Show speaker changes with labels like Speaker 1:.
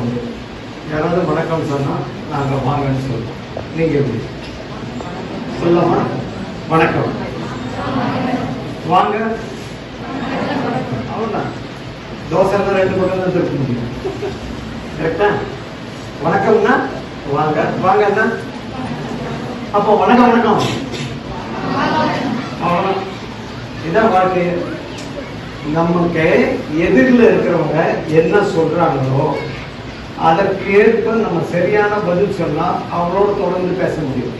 Speaker 1: உண்டு. யாராவது வணக்கம் சொன்னா நாங்க வாங்கன்னு சொல்லுவோம். நீங்க எப்படி சொல்லலாமா? வணக்கம் வாங்க அவ்வளோதான். தோசை தான் 2 பக்கம் தான் திருப்ப முடியும். கரெக்டா? வணக்கம்னா வாங்க, வாங்கன்னா அப்போ வணக்கம் வணக்கம் அவ்வளோதான். இதான் வாழ்க்கை. நமக்கு எதிரில் இருக்கிறவங்க என்ன சொல்றாங்களோ அதற்கு ஏற்ப நம்ம சரியான பதில் சொன்னா அவங்களோட தொடர்ந்து பேச முடியும்.